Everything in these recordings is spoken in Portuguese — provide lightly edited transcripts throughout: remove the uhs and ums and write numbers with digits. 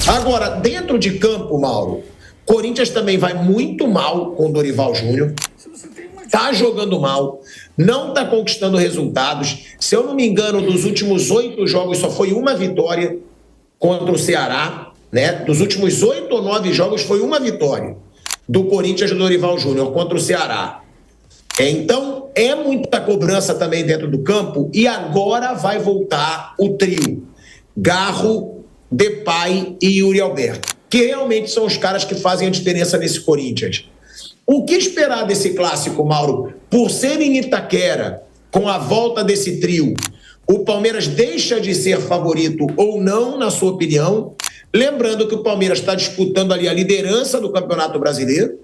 Agora, dentro de campo, Mauro, Corinthians também vai muito mal com o Dorival Júnior. Tá jogando mal, não tá conquistando resultados. Se eu não me engano, dos últimos 8 jogos só foi uma vitória contra o Ceará, né? Dos últimos 8 ou 9 jogos foi uma vitória do Corinthians do Dorival Júnior contra o Ceará. Então, é muita cobrança também dentro do campo e agora vai voltar o trio Garro, Depay e Yuri Alberto, que realmente são os caras que fazem a diferença nesse Corinthians. O que esperar desse clássico, Mauro? Por ser em Itaquera, com a volta desse trio, o Palmeiras deixa de ser favorito ou não, na sua opinião? Lembrando que o Palmeiras está disputando ali a liderança do Campeonato Brasileiro,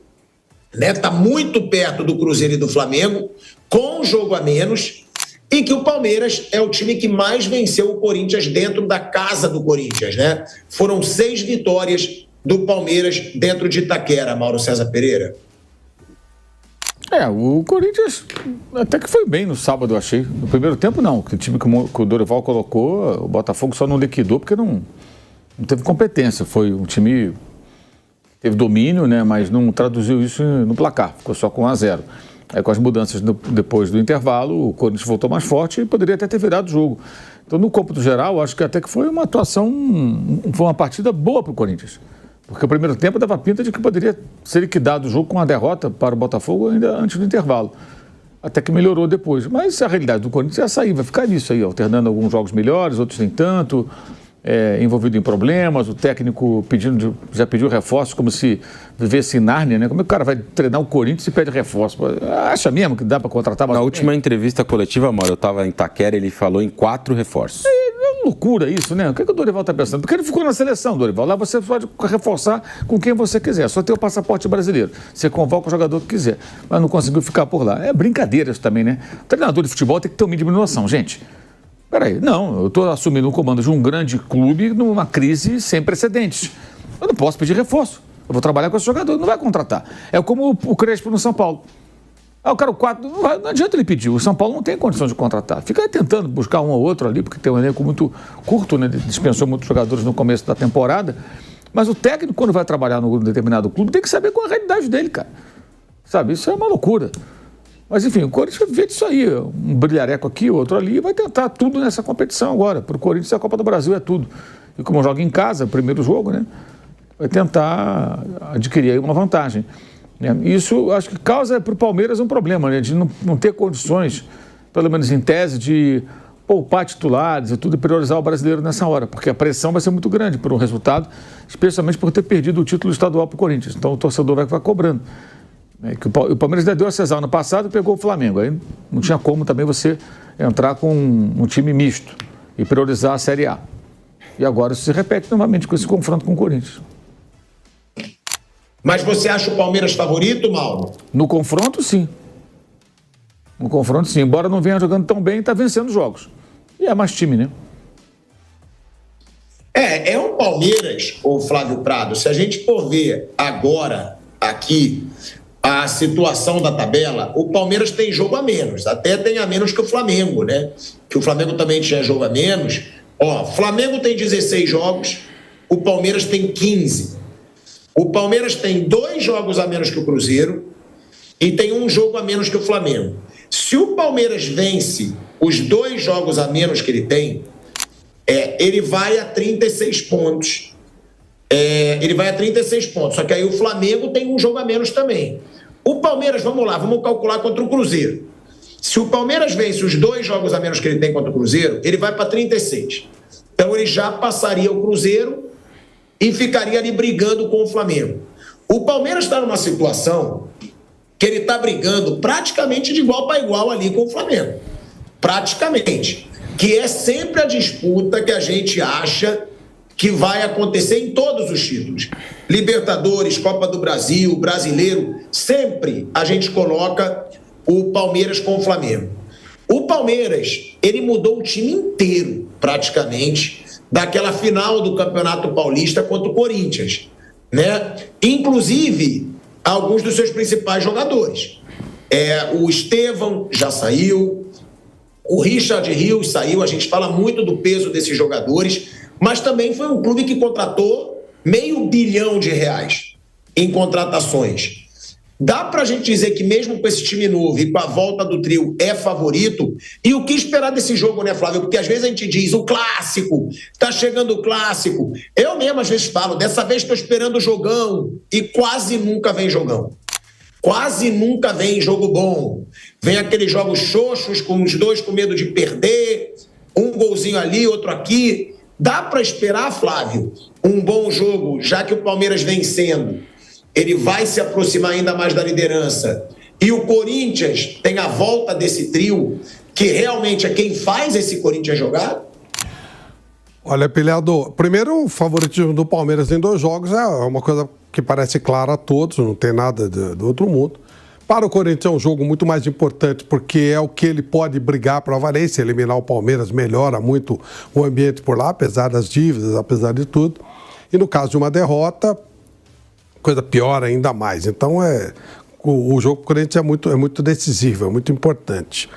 né? Está muito perto do Cruzeiro e do Flamengo, com um jogo a menos, e que o Palmeiras é o time que mais venceu o Corinthians dentro da casa do Corinthians, né? Foram 6 vitórias do Palmeiras dentro de Itaquera, Mauro César Pereira. O Corinthians até que foi bem no sábado, eu achei. No primeiro tempo, não. O time que o Dorival colocou, o Botafogo só não liquidou porque não teve competência. Foi um time que teve domínio, né, mas não traduziu isso no placar. Ficou só com 1-0. Aí, com as mudanças depois do intervalo, o Corinthians voltou mais forte e poderia até ter virado o jogo. Então, no cômputo geral, acho que até que foi uma atuação, foi uma partida boa para o Corinthians. Porque o primeiro tempo dava pinta de que poderia ser liquidado o jogo com uma derrota para o Botafogo ainda antes do intervalo. Até que melhorou depois. Mas a realidade do Corinthians é essa aí, vai ficar nisso aí, alternando alguns jogos melhores, outros nem tanto, envolvido em problemas, o técnico já pediu reforço, como se vivesse em Nárnia, né? Como é que o cara vai treinar o Corinthians e pede reforço? Acha mesmo que dá para contratar mais? Na última entrevista coletiva, Mauro, eu estava em Itaquera, ele falou em 4 reforços. É loucura isso, né? O que o Dorival está pensando? Porque ele ficou na seleção, Dorival. Lá você pode reforçar com quem você quiser. Só ter o passaporte brasileiro. Você convoca o jogador que quiser. Mas não conseguiu ficar por lá. É brincadeira isso também, né? O treinador de futebol tem que ter um mínimo de noção, gente. Peraí, não, eu estou assumindo o comando de um grande clube numa crise sem precedentes. Eu não posso pedir reforço. Eu vou trabalhar com esse jogador, não vai contratar. É como o Crespo no São Paulo. O cara, o 4, não adianta ele pedir. O São Paulo não tem condição de contratar. Fica aí tentando buscar um ou outro ali, porque tem um elenco muito curto, né? Dispensou muitos jogadores no começo da temporada. Mas o técnico, quando vai trabalhar num determinado clube, tem que saber qual é a realidade dele, cara. Sabe? Isso é uma loucura. Mas, enfim, o Corinthians vê disso aí. Um brilhareco aqui, outro ali, e vai tentar tudo nessa competição agora. Para o Corinthians, a Copa do Brasil é tudo. E como joga em casa, primeiro jogo, né? Vai tentar adquirir aí uma vantagem. Isso acho que causa para o Palmeiras um problema, né? De não ter condições, pelo menos em tese, de poupar titulares e tudo e priorizar o brasileiro nessa hora, porque a pressão vai ser muito grande por um resultado, especialmente por ter perdido o título estadual para o Corinthians. Então o torcedor vai ficar cobrando. O Palmeiras já deu a Cesar no passado e pegou o Flamengo. Aí não tinha como também você entrar com um time misto e priorizar a Série A. E agora isso se repete novamente com esse confronto com o Corinthians. Mas você acha o Palmeiras favorito, Mauro? No confronto, sim. No confronto, sim. Embora não venha jogando tão bem, está vencendo jogos. E é mais time, né? É um Palmeiras, ô Flávio Prado, se a gente for ver agora, aqui, a situação da tabela, o Palmeiras tem jogo a menos. Até tem a menos que o Flamengo, né? Que o Flamengo também tinha jogo a menos. Flamengo tem 16 jogos, o Palmeiras tem 15. O Palmeiras tem 2 jogos a menos que o Cruzeiro e tem 1 jogo a menos que o Flamengo. Se o Palmeiras vence os 2 jogos a menos que ele tem, ele vai a 36 pontos. Ele vai a 36 pontos. Só que aí o Flamengo tem 1 jogo a menos também. O Palmeiras, vamos calcular contra o Cruzeiro. Se o Palmeiras vence os 2 jogos a menos que ele tem contra o Cruzeiro, ele vai para 36. Então ele já passaria o Cruzeiro e ficaria ali brigando com o Flamengo. O Palmeiras está numa situação que ele está brigando praticamente de igual para igual ali com o Flamengo. Praticamente. Que é sempre a disputa que a gente acha que vai acontecer em todos os títulos. Libertadores, Copa do Brasil, Brasileiro, sempre a gente coloca o Palmeiras com o Flamengo. O Palmeiras, ele mudou o time inteiro, praticamente, daquela final do Campeonato Paulista contra o Corinthians, né? Inclusive, alguns dos seus principais jogadores. O Estevão já saiu, o Richard Rios saiu, a gente fala muito do peso desses jogadores, mas também foi um clube que contratou R$500 bilhão em contratações. Dá pra gente dizer que mesmo com esse time novo e com a volta do trio é favorito? E o que esperar desse jogo, né, Flávio? Porque às vezes a gente diz, o clássico, tá chegando o clássico. Eu mesmo às vezes falo, dessa vez estou esperando o jogão, e quase nunca vem jogão. Quase nunca vem jogo bom. Vem aqueles jogos xoxos, com os dois com medo de perder, um golzinho ali, outro aqui. Dá pra esperar, Flávio, um bom jogo, já que o Palmeiras vencendo, ele vai se aproximar ainda mais da liderança. E o Corinthians tem a volta desse trio, que realmente é quem faz esse Corinthians jogar? Olha, Pilhado, primeiro o favoritismo do Palmeiras em 2 jogos é uma coisa que parece clara a todos, não tem nada do outro mundo. Para o Corinthians é um jogo muito mais importante, porque é o que ele pode brigar para valer. Se eliminar o Palmeiras, melhora muito o ambiente por lá, apesar das dívidas, apesar de tudo. E no caso de uma derrota, coisa pior ainda mais. Então, o jogo do Corinthians é muito decisivo, é muito importante.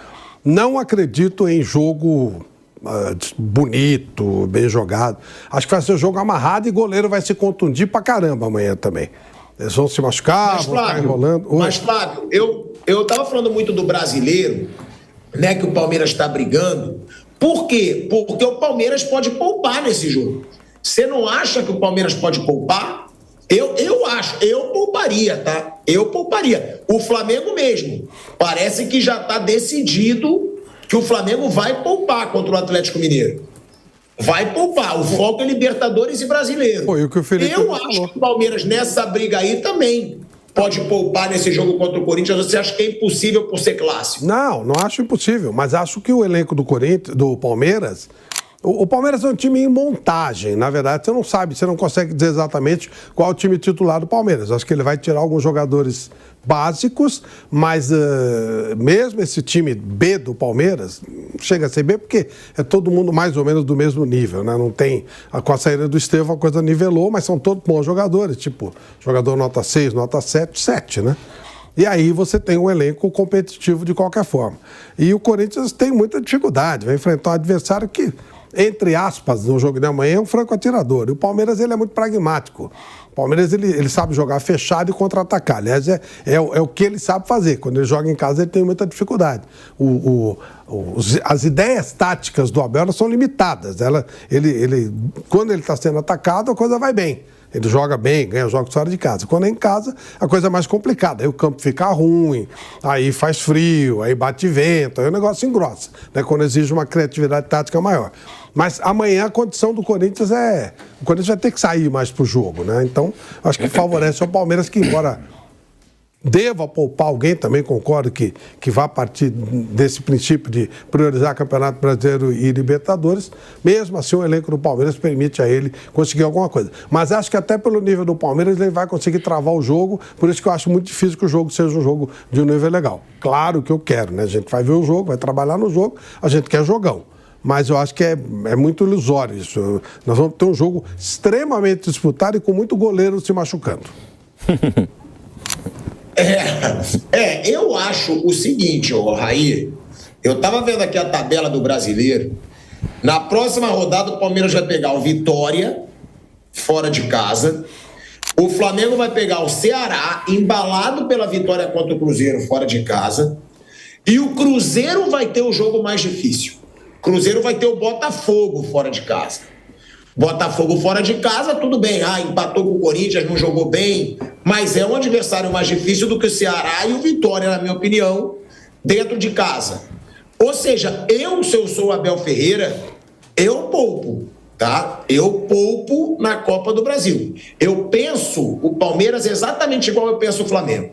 Não acredito em jogo bonito, bem jogado. Acho que vai ser um jogo amarrado e goleiro vai se contundir pra caramba amanhã também. Eles vão se machucar, vão ficar enrolando. Mas, Flávio, eu tava falando muito do brasileiro, né, que o Palmeiras está brigando. Por quê? Porque o Palmeiras pode poupar nesse jogo. Você não acha que o Palmeiras pode poupar? Eu acho, eu pouparia, tá? Eu pouparia. O Flamengo mesmo, parece que já está decidido que o Flamengo vai poupar contra o Atlético Mineiro. Vai poupar. O foco é Libertadores e Brasileiro. Foi o que o Felipe falou. Acho que o Palmeiras nessa briga aí também pode poupar nesse jogo contra o Corinthians. Você acha que é impossível por ser clássico? Não acho impossível, mas acho que o elenco do Palmeiras... O Palmeiras é um time em montagem, na verdade, você não sabe, você não consegue dizer exatamente qual é o time titular do Palmeiras. Acho que ele vai tirar alguns jogadores básicos, mas mesmo esse time B do Palmeiras, chega a ser B porque é todo mundo mais ou menos do mesmo nível, né? Não tem, com a saída do Estevão a coisa nivelou, mas são todos bons jogadores, tipo, jogador nota 6, nota 7, né? E aí você tem um elenco competitivo de qualquer forma. E o Corinthians tem muita dificuldade, vai enfrentar um adversário que, entre aspas, no jogo de amanhã, é um franco atirador. E o Palmeiras, ele é muito pragmático. O Palmeiras, ele sabe jogar fechado e contra-atacar. Aliás, é o que ele sabe fazer. Quando ele joga em casa, ele tem muita dificuldade. As ideias táticas do Abel são limitadas. Quando ele está sendo atacado, a coisa vai bem. Ele joga bem, ganha jogos fora de casa. Quando é em casa, a coisa é mais complicada. Aí o campo fica ruim, aí faz frio, aí bate vento, aí o negócio engrossa, né? Quando exige uma criatividade tática maior. Mas amanhã a condição do Corinthians o Corinthians vai ter que sair mais pro jogo, né? Então, acho que favorece o Palmeiras, que embora deva poupar alguém, também concordo que vai partir desse princípio de priorizar Campeonato Brasileiro e Libertadores. Mesmo assim, o elenco do Palmeiras permite a ele conseguir alguma coisa. Mas acho que até pelo nível do Palmeiras ele vai conseguir travar o jogo, por isso que eu acho muito difícil que o jogo seja um jogo de um nível legal. Claro que eu quero, né? A gente vai ver o jogo, vai trabalhar no jogo, a gente quer jogão. Mas eu acho que é muito ilusório isso. Nós vamos ter um jogo extremamente disputado e com muito goleiro se machucando. Eu acho o seguinte, Raí, eu tava vendo aqui a tabela do brasileiro. Na próxima rodada o Palmeiras vai pegar o Vitória, fora de casa. O Flamengo vai pegar o Ceará, embalado pela vitória contra o Cruzeiro, fora de casa. E o Cruzeiro vai ter o jogo mais difícil. O Cruzeiro vai ter o Botafogo fora de casa. Botafogo fora de casa, tudo bem. Empatou com o Corinthians, não jogou bem, mas é um adversário mais difícil do que o Ceará e o Vitória, na minha opinião, dentro de casa. Ou seja, se eu sou o Abel Ferreira, eu poupo, tá? Eu poupo na Copa do Brasil. Eu penso o Palmeiras exatamente igual eu penso o Flamengo.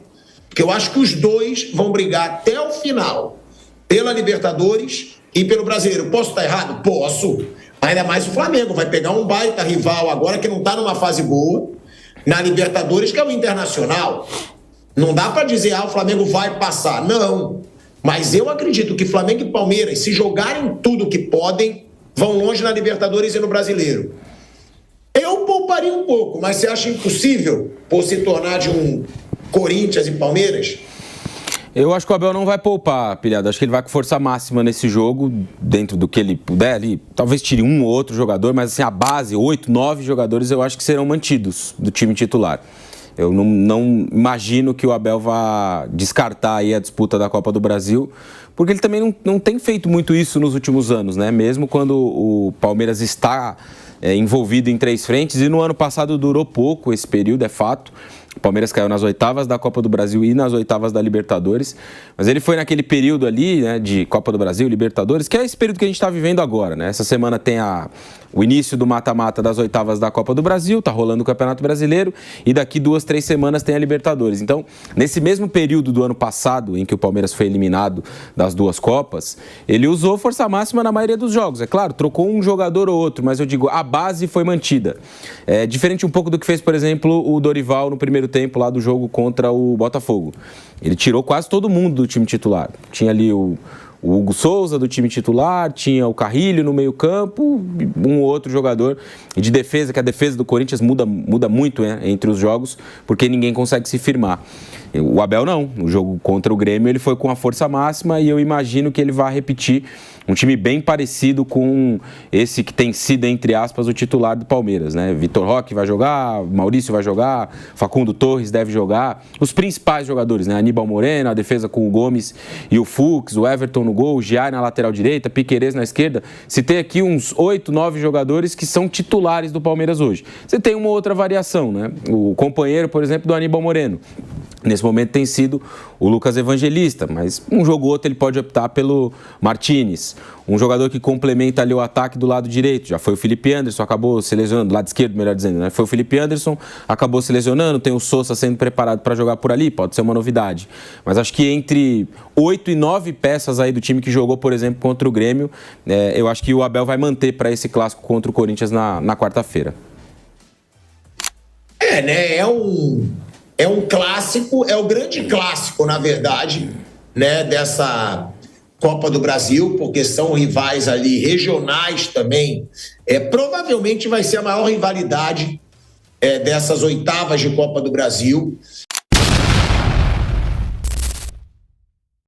Porque eu acho que os dois vão brigar até o final pela Libertadores e pelo Brasileiro. Posso estar errado? Posso. Ainda mais o Flamengo, vai pegar um baita rival agora que não está numa fase boa, na Libertadores, que é o Internacional. Não dá para dizer, o Flamengo vai passar. Não. Mas eu acredito que Flamengo e Palmeiras, se jogarem tudo que podem, vão longe na Libertadores e no Brasileiro. Eu pouparia um pouco, mas você acha impossível por se tornar de um Corinthians e Palmeiras? Eu acho que o Abel não vai poupar, Pilhado. Acho que ele vai com força máxima nesse jogo, dentro do que ele puder ali. Talvez tire um ou outro jogador, mas assim, a base, 8, 9 jogadores, eu acho que serão mantidos do time titular. Eu não imagino que o Abel vá descartar aí a disputa da Copa do Brasil, porque ele também não tem feito muito isso nos últimos anos, né? Mesmo quando o Palmeiras está envolvido em 3 frentes, e no ano passado durou pouco esse período, é fato. O Palmeiras caiu nas oitavas da Copa do Brasil e nas oitavas da Libertadores, mas ele foi naquele período ali, né, de Copa do Brasil, Libertadores, que é esse período que a gente está vivendo agora, né? Essa semana tem o início do mata-mata das oitavas da Copa do Brasil, tá rolando o Campeonato Brasileiro, e daqui 2, 3 semanas tem a Libertadores. Então, nesse mesmo período do ano passado, em que o Palmeiras foi eliminado das 2 Copas, ele usou força máxima na maioria dos jogos. É claro, trocou um jogador ou outro, mas eu digo, a base foi mantida. É diferente um pouco do que fez, por exemplo, o Dorival no primeiro tempo lá do jogo contra o Botafogo. Ele tirou quase todo mundo do time titular. Tinha ali o Hugo Souza do time titular, tinha o Carrilho no meio-campo, um ou outro jogador de defesa, que a defesa do Corinthians muda muito, né, entre os jogos, porque ninguém consegue se firmar. O Abel não, no jogo contra o Grêmio ele foi com a força máxima e eu imagino que ele vai repetir um time bem parecido com esse que tem sido, entre aspas, o titular do Palmeiras, né? Vitor Roque vai jogar, Maurício vai jogar, Facundo Torres deve jogar, os principais jogadores, né? Aníbal Moreno, a defesa com o Gomes e o Fux, o Everton no gol, o Giai na lateral direita, Piquerez na esquerda. Se tem aqui uns 8, 9 jogadores que são titulares do Palmeiras hoje. Você tem uma outra variação, né? O companheiro, por exemplo, do Aníbal Moreno. Nesse momento tem sido o Lucas Evangelista, mas um jogo ou outro ele pode optar pelo Martínez. Um jogador que complementa ali o ataque do lado direito. Já foi o Felipe Anderson, acabou se lesionando, do lado esquerdo, melhor dizendo, né? Foi o Felipe Anderson, acabou se lesionando, tem o Sousa sendo preparado para jogar por ali, pode ser uma novidade. Mas acho que entre 8 e 9 peças aí do time que jogou, por exemplo, contra o Grêmio, eu acho que o Abel vai manter para esse clássico contra o Corinthians na quarta-feira. Né? É um clássico, é o grande clássico, na verdade, né, dessa Copa do Brasil, porque são rivais ali regionais também. Provavelmente vai ser a maior rivalidade dessas oitavas de Copa do Brasil.